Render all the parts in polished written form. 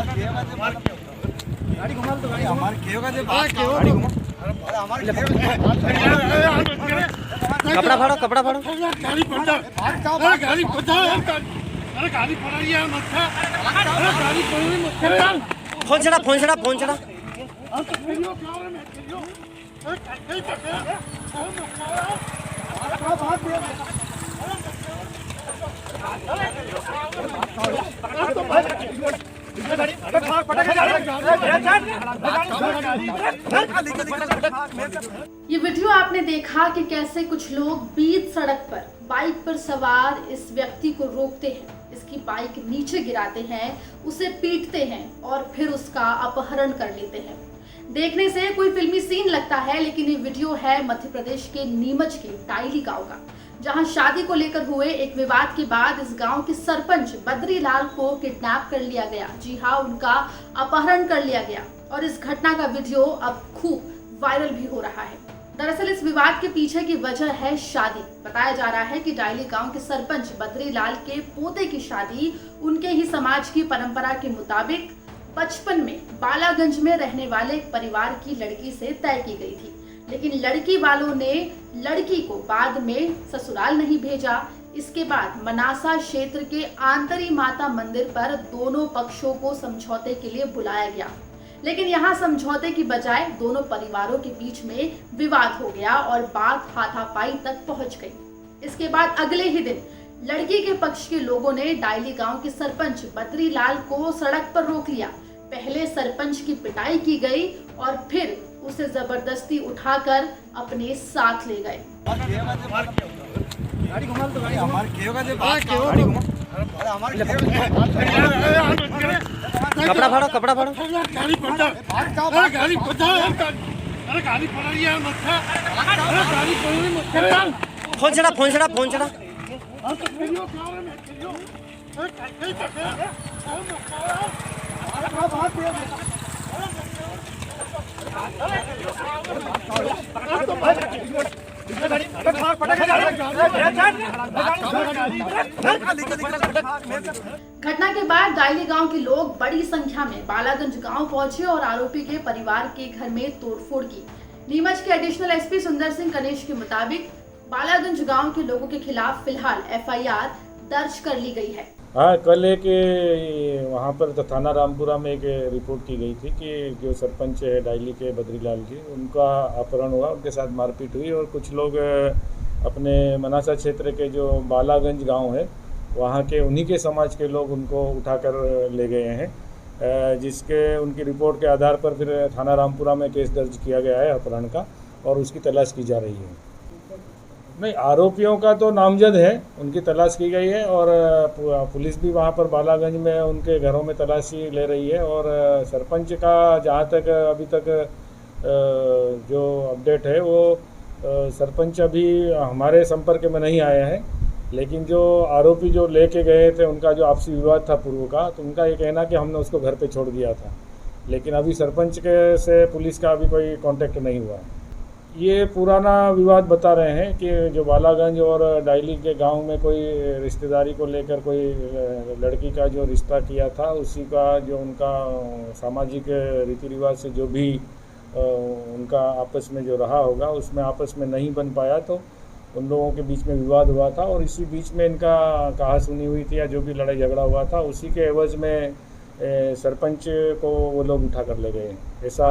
गाड़ी घुमा तो गाड़ी हमारे केव का दे बात गाड़ी घुमा अरे हमारे कपड़ा फाड़ो गाड़ी पलटा गाड़ी पलटा अरे गाड़ी पड़ा यार मत अरे गाड़ी पड़ी मत यार फोन चढ़ा हम तो वीडियो क्या रहे मैं वीडियो अरे कहीं तक है ये वीडियो आपने देखा कि कैसे कुछ लोग बीच सड़क पर बाइक पर सवार इस व्यक्ति को रोकते हैं, इसकी बाइक नीचे गिराते हैं, उसे पीटते हैं और फिर उसका अपहरण कर लेते हैं। देखने से कोई फिल्मी सीन लगता है, लेकिन ये वीडियो है मध्य प्रदेश के नीमच के डायली गांव का, जहां शादी को लेकर हुए एक विवाद के बाद इस गांव के सरपंच बद्रीलाल को किडनैप कर लिया गया। जी हां, उनका अपहरण कर लिया गया और इस घटना का वीडियो अब खूब वायरल भी हो रहा है। दरअसल इस विवाद के पीछे की वजह है शादी। बताया जा रहा है कि डायली गांव के सरपंच बद्रीलाल के पोते की शादी उनके ही समाज की परंपरा के मुताबिक बचपन में बालागंज में रहने वाले परिवार की लड़की से तय की गई थी, लेकिन लड़की वालों ने लड़की को बाद में ससुराल नहीं भेजा। इसके बाद मनासा क्षेत्र के आंतरी माता मंदिर पर दोनों पक्षों को समझौते के लिए बुलाया गया, लेकिन यहाँ समझौते की बजाय दोनों परिवारों के बीच में विवाद हो गया और बात हाथापाई तक पहुंच गई। इसके बाद अगले ही दिन लड़की के पक्ष के लोगों ने डायली गांव के सरपंच बद्रीलाल को सड़क पर रोक लिया। पहले सरपंच की पिटाई की गई और फिर उसे जबरदस्ती उठाकर अपने साथ ले गए। गाड़ी घुमा तो गाड़ी हमारे केव का दे बात गाड़ी घुमा अरे हमारे कपड़ा फाड़ो गाड़ी पलटा गाड़ी पलटा अरे गाड़ी पड़ा यार मत अरे गाड़ी पड़ी मत यार फोन चढ़ा हम तो वीडियो क्या रहे मैं वीडियो अरे कहीं तक है घटना के बाद डायली गांव के लोग बड़ी संख्या में बालागंज गांव पहुंचे और आरोपी के परिवार के घर में तोड़फोड़ की। नीमच के एडिशनल एसपी सुंदर सिंह कनेश के मुताबिक बालागंज गांव के लोगों के खिलाफ फिलहाल एफआईआर दर्ज कर ली गई है। हाँ, कल एक वहाँ पर थाना रामपुरा में एक रिपोर्ट की गई थी कि जो सरपंच है डायली के बद्रीलाल जी, उनका अपहरण हुआ, उनके साथ मारपीट हुई और कुछ लोग अपने मनासा क्षेत्र के जो बालागंज गांव है वहाँ के उन्हीं के समाज के लोग उनको उठाकर ले गए हैं, जिसके उनकी रिपोर्ट के आधार पर फिर थाना रामपुरा में केस दर्ज किया गया है अपहरण का और उसकी तलाश की जा रही है। नहीं, आरोपियों का तो नामजद है, उनकी तलाश की गई है और पुलिस भी वहाँ पर बालागंज में उनके घरों में तलाशी ले रही है और सरपंच का जहाँ तक अभी तक जो अपडेट है वो सरपंच अभी हमारे संपर्क में नहीं आया है, लेकिन जो आरोपी जो लेके गए थे उनका जो आपसी विवाद था पूर्व का, तो उनका ये कहना कि हमने उसको घर पे छोड़ दिया था, लेकिन अभी सरपंच के से पुलिस का अभी कोई कांटेक्ट नहीं हुआ है। ये पुराना विवाद बता रहे हैं कि जो बालागंज और डायली के गांव में कोई रिश्तेदारी को लेकर कोई लड़की का जो रिश्ता किया था, उसी का जो उनका सामाजिक रीति रिवाज से जो भी उनका आपस में जो रहा होगा उसमें आपस में नहीं बन पाया, तो उन लोगों के बीच में विवाद हुआ था और इसी बीच में इनका कहा सुनी हुई थी या जो भी लड़ाई झगड़ा हुआ था, उसी के एवज में सरपंच को वो लोग उठा कर ले गए, ऐसा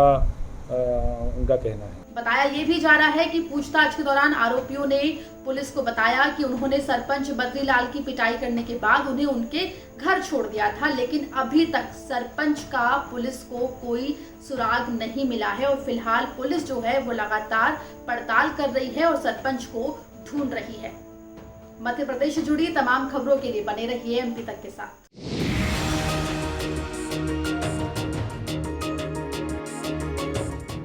उनका कहना है। बताया ये भी जा रहा है कि पूछताछ के दौरान आरोपियों ने पुलिस को बताया कि उन्होंने सरपंच बद्रीलाल की पिटाई करने के बाद उन्हें उनके घर छोड़ दिया था, लेकिन अभी तक सरपंच का पुलिस को कोई सुराग नहीं मिला है और फिलहाल पुलिस जो है वो लगातार पड़ताल कर रही है और सरपंच को ढूंढ रही है। मध्य प्रदेश से जुड़ी तमाम खबरों के लिए बने रहिए एमपी तक के साथ।